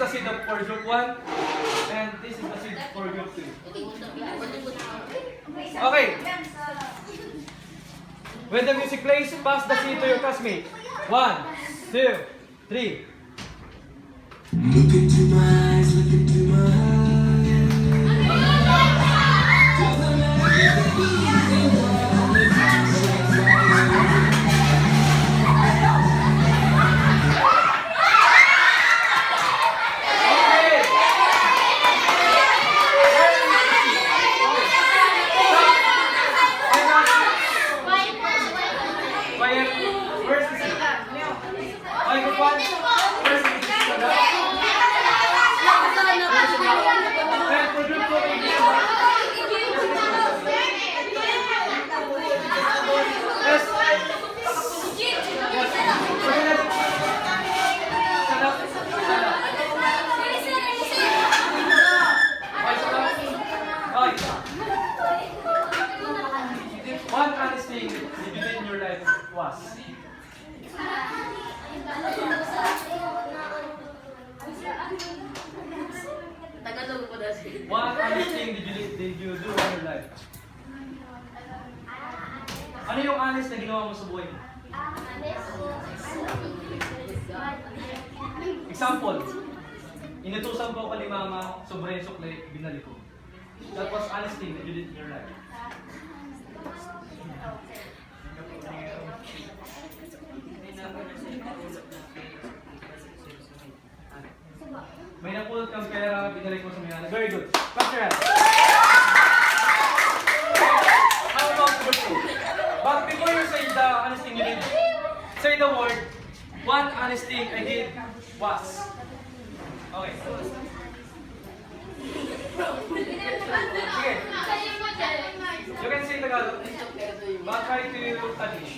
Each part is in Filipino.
the seed for group 1 and this is the seed for group 2. Okay. When the music plays, pass the seed to your classmate. 1, 2, 3. Look into my eyes, look into my eyes. One honest thing you did in your life was? One honest thing did you do in your life? Ano yung honest na ginawa mo sa buhay mo? Example, inutusan ko ni mama, sobrang sukle, binalik ko. That was honest thing that you did in your life. May napulot kang pera, binalik mo sa may Very good. Clap your hands. How about number 2? But before you say the honest thing you did, say the word, one honest thing I did was. Okay. Sige. You can say Tagalog. But try to Taglish.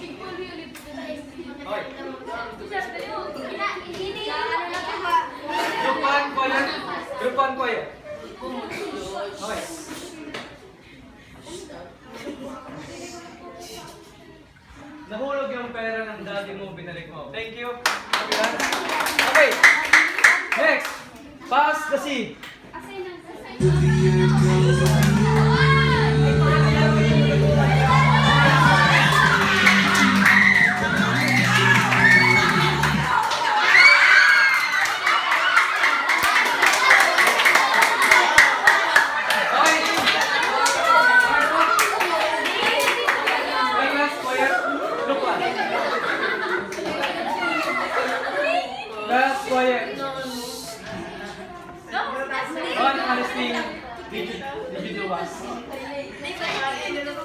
Okay. Group 1 ko yan. Group 1 ko yan. Okay. Nahulog yung pera ng daddy mo, binalik mo. Thank you. Okay. Next. Pass the seed. That's quiet. One honest thing did you do was?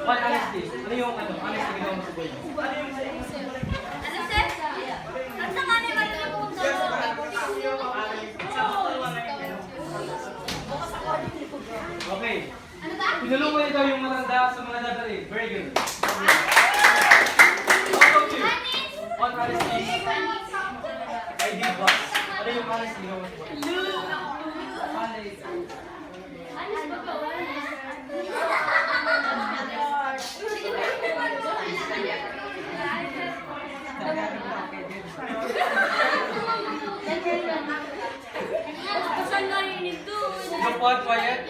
One honest thing. Ano yung honest na ginawa mo sa buhay mo? Okay. Pinulungan nito yung matanda sa mga dadali. Very good. How about you? One honest thing I did was? Ano yung honest na ginawa mo sa buhay mo? Group 1, quiet.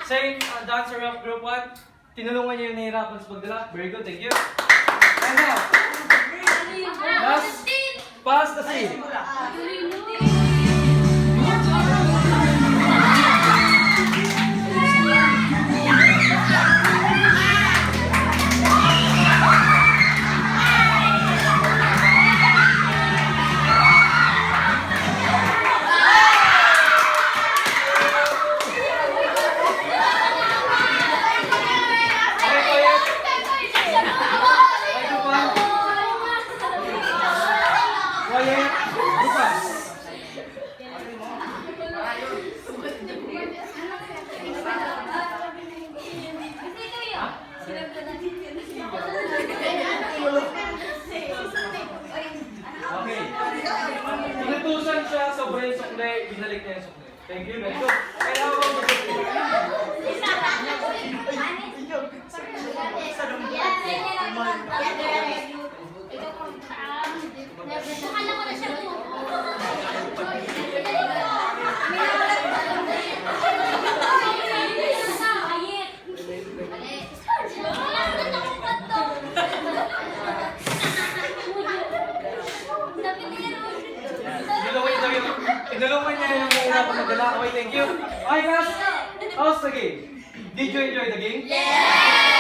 Same dancer of group 1. Tinulungan niyo yung nahihirapan sa pagdala. Very good, thank you. And now, last, pass the seed. Inutusan siya, sobrang sukle, binalik niya yung sukle. Thank you, very good. And how about the sukle? Tinulungan niya yung una ko magdala. Okay, thank you. Okay, guys. How's the game? Did you enjoy the game? Yeah!